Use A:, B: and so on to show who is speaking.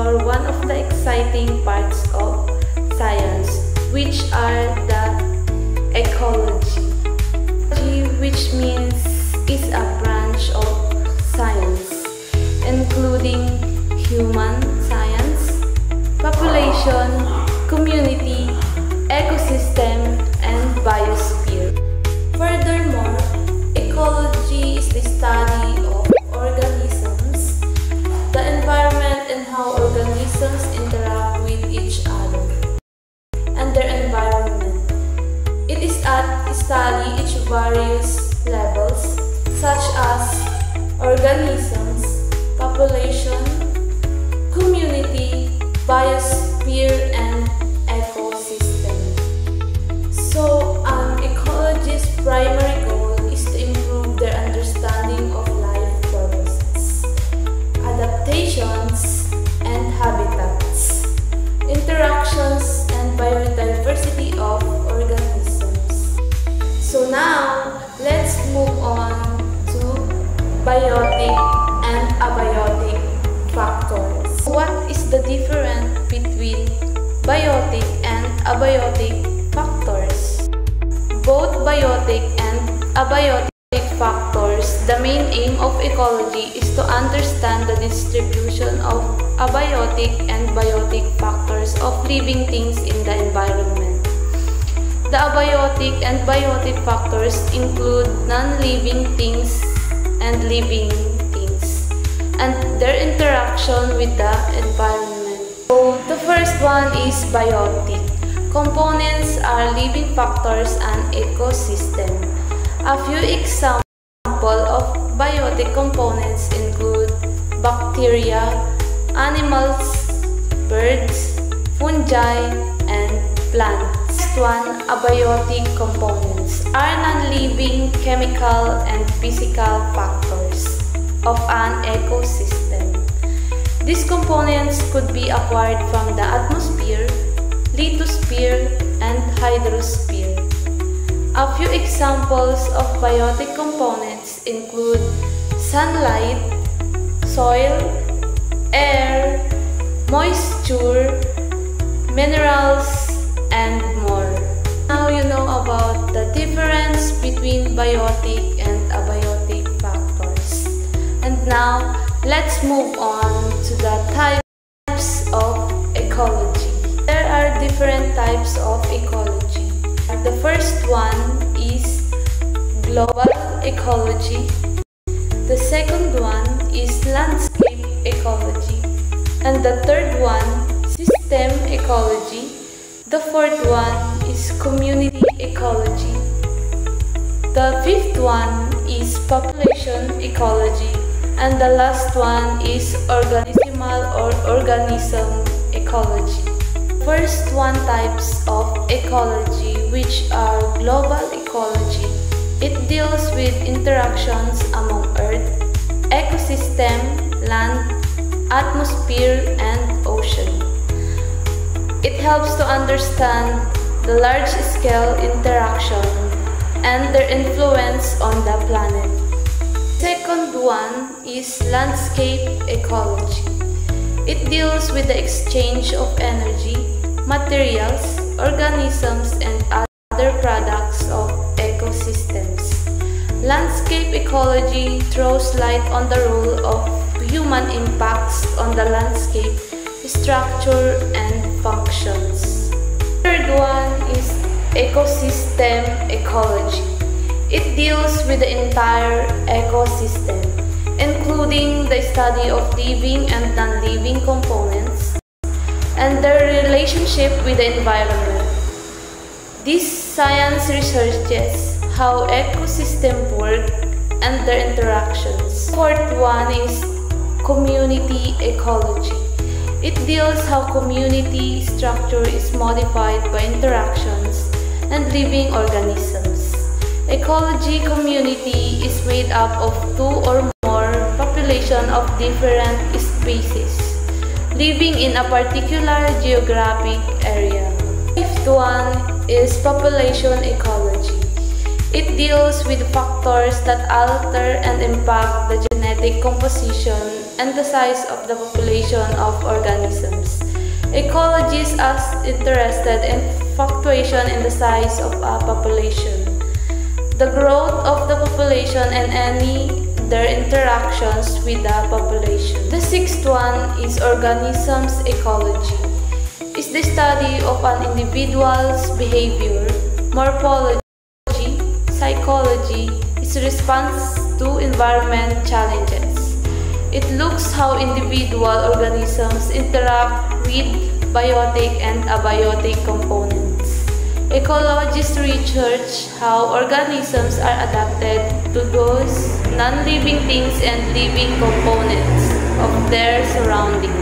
A: explore one of the exciting parts of science, which are the ecology. Ecology, which means is a branch of science, including human science, population, community, ecosystem, and biosphere. Furthermore, ecology is the study of organisms, the environment, and how organisms interact with each other and their environment. It is a study each various levels such as organisms, population, community, biosphere, and ecosystem. So, an ecologist's primary goal is to improve their understanding of life processes, adaptations, and habitats, interactions, and biodiversity of organisms. So now, let's move on to biotic and abiotic factors. What is the difference between biotic and abiotic factors? Both biotic and abiotic factors, the main aim of ecology is to understand the distribution of abiotic and biotic factors of living things in the environment. The abiotic and biotic factors include non-living things and living things, and their interaction with the environment. So, the first one is biotic. Components are living factors and ecosystem. A few examples of biotic components include bacteria, animals, birds, fungi, and plants. Next one, abiotic components are non-living chemical and physical factors of an ecosystem. These components could be acquired from the atmosphere, lithosphere, and hydrosphere. A few examples of biotic components include sunlight, soil, air, moisture, minerals, and more. Now you know about the difference between biotic and abiotic factors. And now, let's move on to the types of ecology. There are different types of ecology. The first one is global ecology. The second one is landscape ecology. And the third one, system ecology. The fourth one is community ecology. The fifth one is population ecology. And the last one is organismal or organism ecology. First one types of ecology, which are global ecology. It deals with interactions among earth, ecosystem, land, atmosphere, and ocean. It helps to understand the large-scale interaction and their influence on the planet. Second one is landscape ecology. It deals with the exchange of energy, materials, organisms, and other products of ecosystems. Landscape ecology throws light on the role of human impacts on the landscape, structure, and functions. Third one is ecosystem ecology. It deals with the entire ecosystem, including the study of living and non-living components and their relationship with the environment. This science researches how ecosystems work and their interactions. Fourth one is community ecology. It deals how community structure is modified by interactions and living organisms. Ecology community is made up of two or more population of different species living in a particular geographic area. Fifth one is population ecology. It deals with factors that alter and impact the genetic composition and the size of the population of organisms. Ecologists are interested in fluctuation in the size of a population, the growth of the population, and their interactions with the population. The sixth one is organisms ecology. It's the study of an individual's behavior, morphology, psychology, its response to environment challenges. It looks how individual organisms interact with biotic and abiotic components. Ecologists research how organisms are adapted to those non-living things and living components of their surroundings.